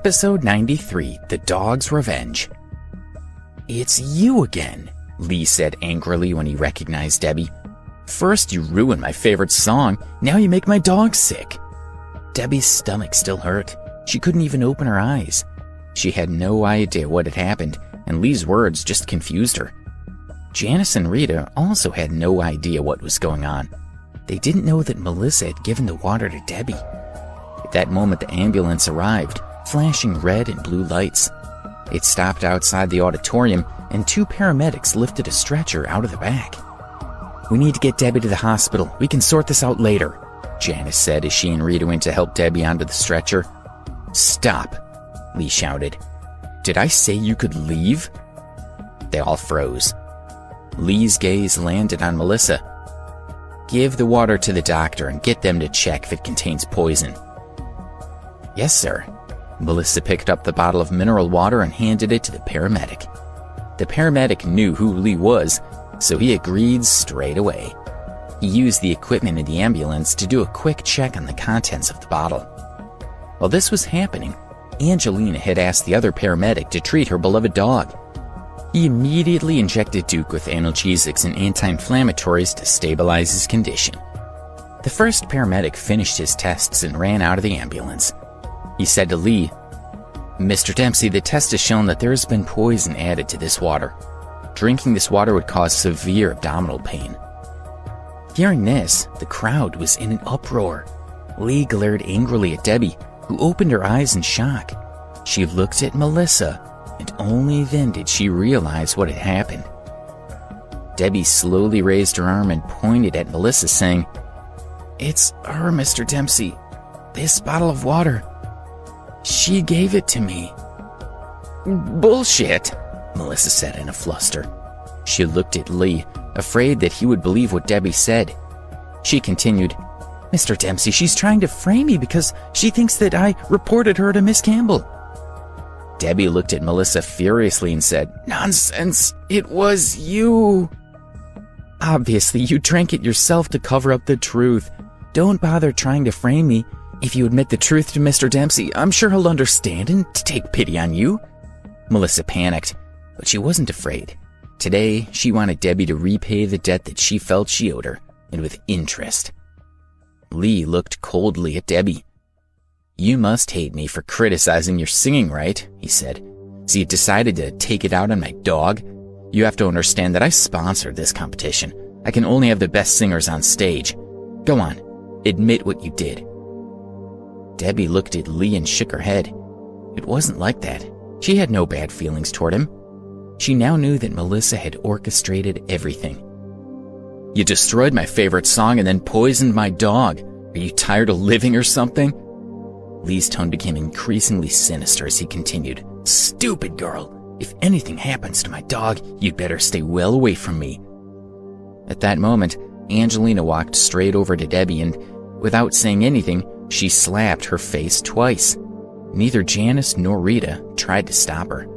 Episode 93, The Dog's Revenge. "It's you again," Lee said angrily when he recognized Debbie. "First you ruined my favorite song, now you make my dog sick." Debbie's stomach still hurt. She couldn't even open her eyes. She had no idea what had happened, and Lee's words just confused her. Janice and Rita also had no idea what was going on. They didn't know that Melissa had given the water to Debbie. At that moment, the ambulance arrived, flashing red and blue lights. It stopped outside the auditorium, and 2 paramedics lifted a stretcher out of the back. "We need to get Debbie to the hospital. We can sort this out later," Janice said as she and Rita went to help Debbie onto the stretcher. "Stop," Lee shouted. "Did I say you could leave?" They all froze. Lee's gaze landed on Melissa. "Give the water to the doctor and get them to check if it contains poison." "Yes, sir." Melissa picked up the bottle of mineral water and handed it to the paramedic. The paramedic knew who Lee was, so he agreed straight away. He used the equipment in the ambulance to do a quick check on the contents of the bottle. While this was happening, Angelina had asked the other paramedic to treat her beloved dog. He immediately injected Duke with analgesics and anti-inflammatories to stabilize his condition. The first paramedic finished his tests and ran out of the ambulance. He said to Lee, "Mr. Dempsey, the test has shown that there has been poison added to this water. Drinking this water would cause severe abdominal pain." Hearing this, the crowd was in an uproar. Lee glared angrily at Debbie, who opened her eyes in shock. She looked at Melissa, and only then did she realize what had happened. Debbie slowly raised her arm and pointed at Melissa, saying, "It's her, Mr. Dempsey. This bottle of water. She gave it to me." "Bullshit," Melissa said in a fluster. She looked at Lee, afraid that he would believe what Debbie said. She continued, "Mr. Dempsey, she's trying to frame me because she thinks that I reported her to Miss Campbell." Debbie looked at Melissa furiously and said, "Nonsense, it was you." "Obviously, you drank it yourself to cover up the truth. Don't bother trying to frame me. If you admit the truth to Mr. Dempsey, I'm sure he'll understand and take pity on you." Melissa panicked, but she wasn't afraid. Today, she wanted Debbie to repay the debt that she felt she owed her, and with interest. Lee looked coldly at Debbie. "You must hate me for criticizing your singing, right?" he said. "So you decided to take it out on my dog? You have to understand that I sponsored this competition. I can only have the best singers on stage. Go on, admit what you did." Debbie looked at Lee and shook her head. It wasn't like that. She had no bad feelings toward him. She now knew that Melissa had orchestrated everything. "You destroyed my favorite song and then poisoned my dog. Are you tired of living or something?" Lee's tone became increasingly sinister as he continued, "Stupid girl. If anything happens to my dog, you'd better stay well away from me." At that moment, Angelina walked straight over to Debbie and, without saying anything, she slapped her face twice. Neither Janice nor Rita tried to stop her.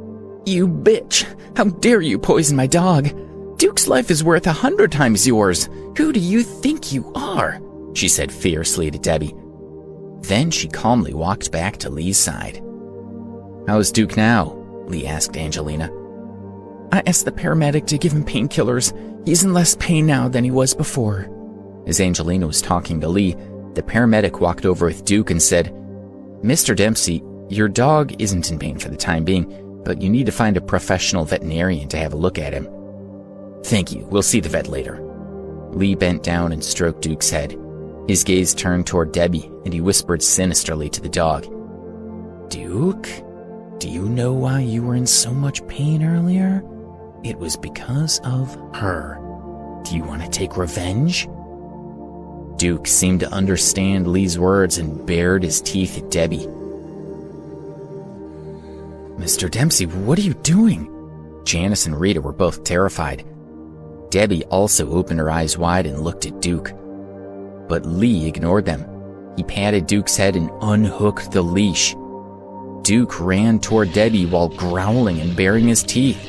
"You bitch! How dare you poison my dog? Duke's life is worth 100 times yours. Who do you think you are?" she said fiercely to Debbie. Then she calmly walked back to Lee's side. "How's Duke now?" Lee asked Angelina. "I asked the paramedic to give him painkillers. He's in less pain now than he was before." As Angelina was talking to Lee, the paramedic walked over with Duke and said, "Mr. Dempsey, your dog isn't in pain for the time being, but you need to find a professional veterinarian to have a look at him." "Thank you, we'll see the vet later." Lee bent down and stroked Duke's head. His gaze turned toward Debbie, and he whispered sinisterly to the dog, "Duke, do you know why you were in so much pain earlier? It was because of her. Do you want to take revenge?" Duke seemed to understand Lee's words and bared his teeth at Debbie. "Mr. Dempsey, what are you doing?" Janice and Rita were both terrified. Debbie also opened her eyes wide and looked at Duke. But Lee ignored them. He patted Duke's head and unhooked the leash. Duke ran toward Debbie while growling and baring his teeth.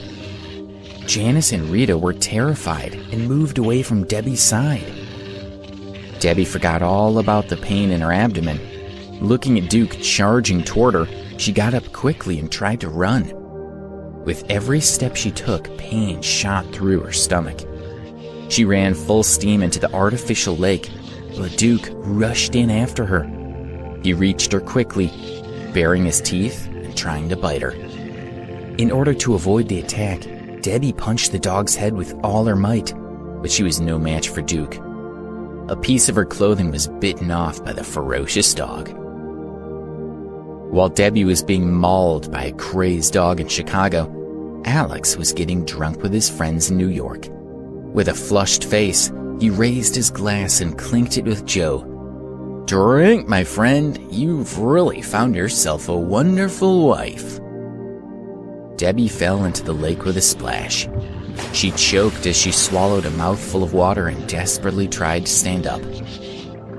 Janice and Rita were terrified and moved away from Debbie's side. Debbie forgot all about the pain in her abdomen. Looking at Duke charging toward her, She got up quickly and tried to run. With every step she took, pain shot through her stomach. She ran full steam into the artificial lake, but Duke rushed in after her. He reached her quickly, baring his teeth and trying to bite her. In order to avoid the attack, Debbie punched the dog's head with all her might, but she was no match for Duke. A piece of her clothing was bitten off by the ferocious dog. While Debbie was being mauled by a crazed dog in Chicago, Alex was getting drunk with his friends in New York. With a flushed face, he raised his glass and clinked it with Joe. "Drink, my friend. You've really found yourself a wonderful wife." Debbie fell into the lake with a splash. She choked as she swallowed a mouthful of water and desperately tried to stand up.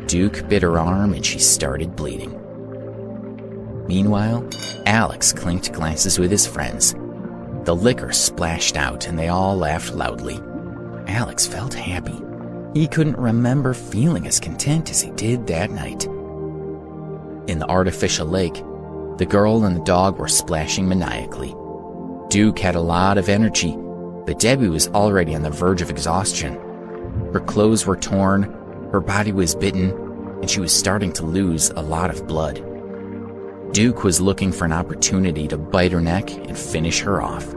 Duke bit her arm and she started bleeding. Meanwhile, Alex clinked glasses with his friends. The liquor splashed out and they all laughed loudly. Alex felt happy. He couldn't remember feeling as content as he did that night. In the artificial lake, the girl and the dog were splashing maniacally. Duke had a lot of energy, but Debbie was already on the verge of exhaustion. Her clothes were torn, her body was bitten, and she was starting to lose a lot of blood. Duke was looking for an opportunity to bite her neck and finish her off.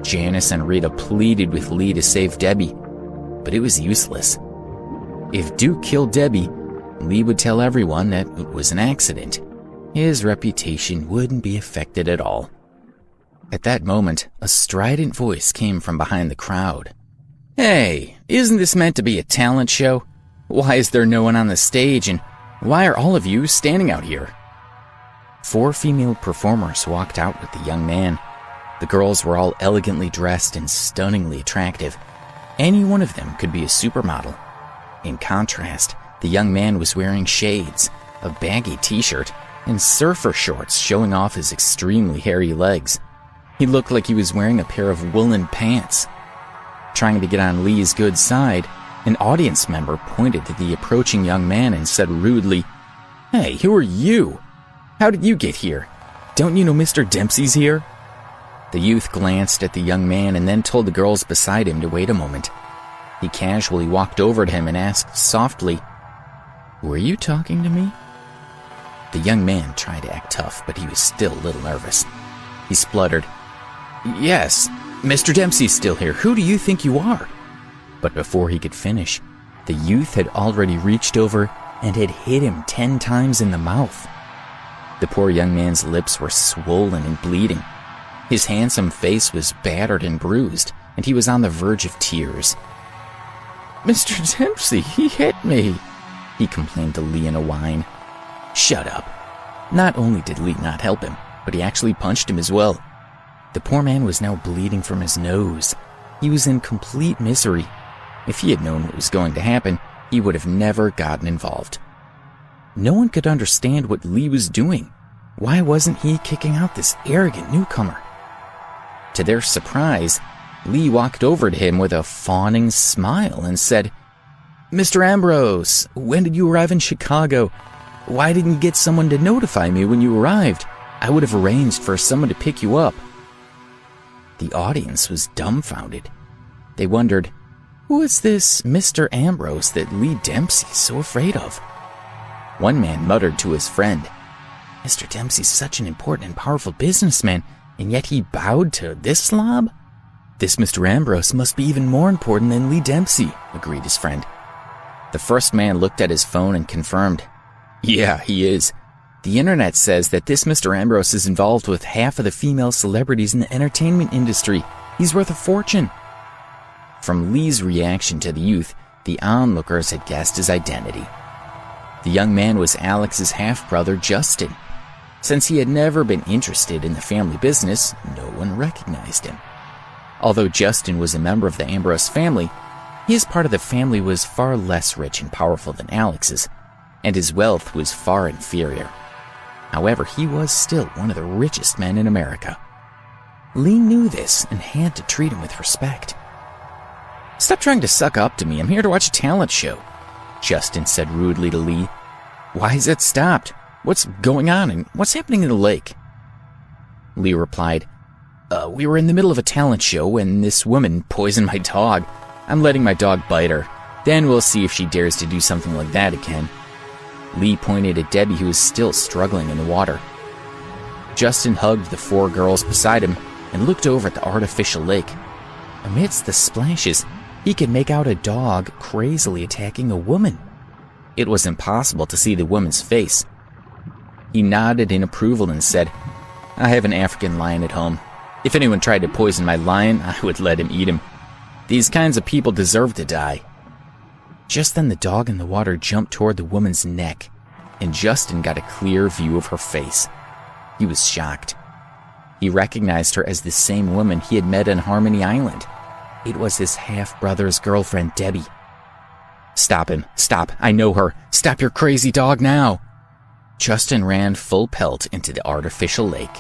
Janice and Rita pleaded with Lee to save Debbie, but it was useless. If Duke killed Debbie, Lee would tell everyone that it was an accident. His reputation wouldn't be affected at all. At that moment, a strident voice came from behind the crowd. "Hey, isn't this meant to be a talent show? Why is there no one on the stage, and why are all of you standing out here?" 4 female performers walked out with the young man. The girls were all elegantly dressed and stunningly attractive. Any one of them could be a supermodel. In contrast, the young man was wearing shades, a baggy t-shirt, and surfer shorts showing off his extremely hairy legs. He looked like he was wearing a pair of woolen pants. Trying to get on Lee's good side, an audience member pointed to the approaching young man and said rudely, "Hey, who are you? How did you get here? Don't you know Mr. Dempsey's here?" The youth glanced at the young man and then told the girls beside him to wait a moment. He casually walked over to him and asked softly, "Were you talking to me?" The young man tried to act tough, but he was still a little nervous. He spluttered, "Yes, Mr. Dempsey's still here. Who do you think you are?" But before he could finish, the youth had already reached over and had hit him 10 times in the mouth. The poor young man's lips were swollen and bleeding. His handsome face was battered and bruised, and he was on the verge of tears. "Mr. Dempsey, he hit me," he complained to Lee in a whine. "Shut up." Not only did Lee not help him, but he actually punched him as well. The poor man was now bleeding from his nose. He was in complete misery. If he had known what was going to happen, he would have never gotten involved. No one could understand what Lee was doing. Why wasn't he kicking out this arrogant newcomer? To their surprise, Lee walked over to him with a fawning smile and said, "Mr. Ambrose, when did you arrive in Chicago? Why didn't you get someone to notify me when you arrived? I would have arranged for someone to pick you up." The audience was dumbfounded. They wondered, who is this Mr. Ambrose that Lee Dempsey's so afraid of? One man muttered to his friend, "Mr. Dempsey's such an important and powerful businessman, and yet he bowed to this slob?" "This Mr. Ambrose must be even more important than Lee Dempsey," agreed his friend. The first man looked at his phone and confirmed, "Yeah, he is. The internet says that this Mr. Ambrose is involved with half of the female celebrities in the entertainment industry. He's worth a fortune." From Lee's reaction to the youth, the onlookers had guessed his identity. The young man was Alex's half-brother, Justin. Since he had never been interested in the family business, no one recognized him. Although Justin was a member of the Ambrose family, his part of the family was far less rich and powerful than Alex's, and his wealth was far inferior. However, he was still one of the richest men in America. Lee knew this and had to treat him with respect. "Stop trying to suck up to me. I'm here to watch a talent show," Justin said rudely to Lee. "Why is it stopped? What's going on and what's happening in the lake?" Lee replied, "We were in the middle of a talent show and this woman poisoned my dog. I'm letting my dog bite her. Then we'll see if she dares to do something like that again." Lee pointed at Debbie, who was still struggling in the water. Justin hugged the 4 girls beside him and looked over at the artificial lake. Amidst the splashes, he could make out a dog crazily attacking a woman. It was impossible to see the woman's face. He nodded in approval and said, "I have an African lion at home. If anyone tried to poison my lion, I would let him eat him. These kinds of people deserve to die." Just then the dog in the water jumped toward the woman's neck, and Justin got a clear view of her face. He was shocked. He recognized her as the same woman he had met on Harmony Island. It was his half-brother's girlfriend, Debbie. "Stop him. Stop. I know her. Stop your crazy dog now." Justin ran full pelt into the artificial lake.